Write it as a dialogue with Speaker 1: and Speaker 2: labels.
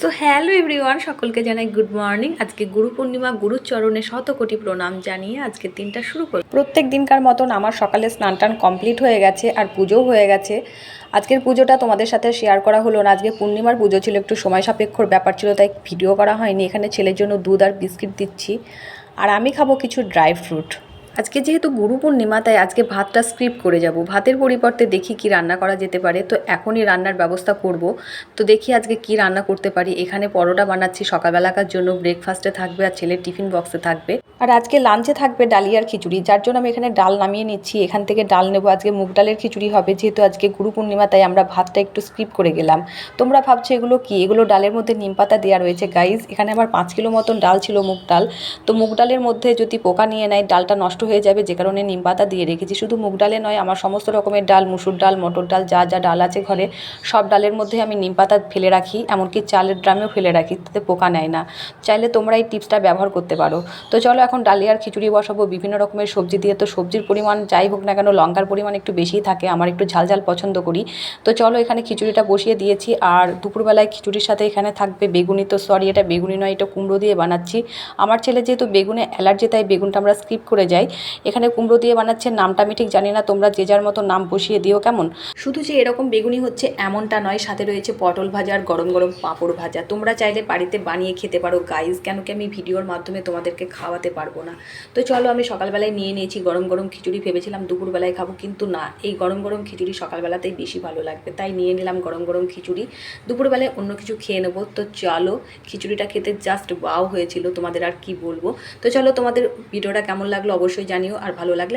Speaker 1: So hello everyone, সকলকে জানাই good morning. আজকে গুরু পূর্ণিমা, গুরুর চরণে শত কোটি প্রণাম জানিয়ে আজকের দিনটা শুরু করি। প্রত্যেক দিনকার মতন আমার সকালে স্নান টান কমপ্লিট হয়ে গেছে আর পুজোও হয়ে গেছে। আজকের পুজোটা তোমাদের সাথে শেয়ার করা হলো না, আজকে পূর্ণিমার পুজো ছিল, একটু সময় সাপেক্ষর ব্যাপার ছিল, তাই ভিডিও করা হয়নি। এখানে ছেলের জন্য দুধ আর বিস্কিট দিচ্ছি, আর আমি খাবো কিছু ড্রাই ফ্রুট। আজকে যেহেতু গুরু পূর্ণিমা, তাই আজকে ভাতটা স্কিপ করে যাব। ভাতের পরিবর্তে দেখি কি রান্না করা যেতে পারে, তো এখনই রান্নার ব্যবস্থা করব। তো দেখি আজকে কি রান্না করতে পারি। এখানে পরোটা বানাচ্ছি সকালবেলাকার জন্য, ব্রেকফাস্টে থাকবে আর ছেলের টিফিন বক্সে থাকবে। আর আজকে লাঞ্চে থাকবে ডালিয়ার খিচুড়ি, যার জন্য আমি এখানে ডাল নামিয়ে নিচ্ছি। এখান থেকে ডাল নেব, আজকে মুগ ডালের খিচুড়ি হবে। যেহেতু আজকে গুরু পূর্ণিমা, তাই আমরা ভাতটা একটু স্কিপ করে গেলাম। তোমরা ভাবছো এগুলো কি? এগুলো ডালের মধ্যে নিম পাতা দেওয়া রয়েছে গাইজ। এখানে আমার 5 কিলো মতন ডাল ছিল, মুগ ডাল। তো মুগ ডালের মধ্যে যদি পোকা নিয়ে নেয় ডালটা নষ্ট হয়ে যাবে, যে কারণে নিম পাতা দিয়ে রেখেছি। শুধু মুগ ডালে নয়, আমার সমস্ত রকমের ডাল, মুসুর ডাল, মটর ডাল, যা যা ডাল আছে ঘরে, সব ডালের মধ্যে আমি নিম পাতা ফেলে রাখি, এমনকি চালের ড্রামেও ফেলে রাখি, তাতে পোকা নেয় না। চাইলে তোমরা এই টিপসটা ব্যবহার করতে পারো। তো চলো এখন ডালিয়ার খিচুড়ি বসাবো বিভিন্ন রকমের সবজি দিয়ে। তো সবজির পরিমাণ যাই হোক না কেন, লঙ্কার পরিমাণ একটু বেশিই থাকে, আমার একটু ঝাল ঝাল পছন্দ করি। তো চলো এখানে খিচুড়িটা বসিয়ে দিয়েছি। আর দুপুরবেলায় খিচুড়ির সাথে এখানে থাকবে বেগুনি। তো সরি, এটা বেগুনি নয়, এটা কুমড়ো দিয়ে বানাচ্ছি। আমার ছেলে যেহেতু বেগুনে অ্যালার্জি, তাই বেগুনটা আমরা স্কিপ করে যাই। এখানে কুমড়ো দিয়ে বানাচ্ছে, নামটা আমি ঠিক জানি না, তোমরা যে যার মতো নাম বসিয়ে দিও কেমন। শুধু যে এরকম বেগুনি হচ্ছে এমনটা নয়, সাথে রয়েছে পটল ভাজা আর গরম গরম পাঁপড় ভাজা। তোমরা চাইলে বাড়িতে বানিয়ে খেতে পারো গাইজ, কেন কি আমি ভিডিওর মাধ্যমে তোমাদেরকে খাওয়াতে পারবো না। তো চলো আমি সকালবেলায় নিয়ে নিয়েছি গরম গরম খিচুড়ি, ভেবেছিলাম দুপুরবেলায় খাবো, কিন্তু না, এই গরম গরম খিচুড়ি সকালবেলাতেই বেশি ভালো লাগবে, তাই নিয়ে নিলাম গরম গরম খিচুড়ি। দুপুরবেলায় অন্য কিছু খেয়ে নেবো। তো চলো, খিচুড়িটা খেতে জাস্ট ওয়াও হয়েছিল, তোমাদের আর কি বলবো। তো চলো, তোমাদের ভিডিওটা কেমন লাগলো অবশ্যই জানিও, আর ভালো লাগলে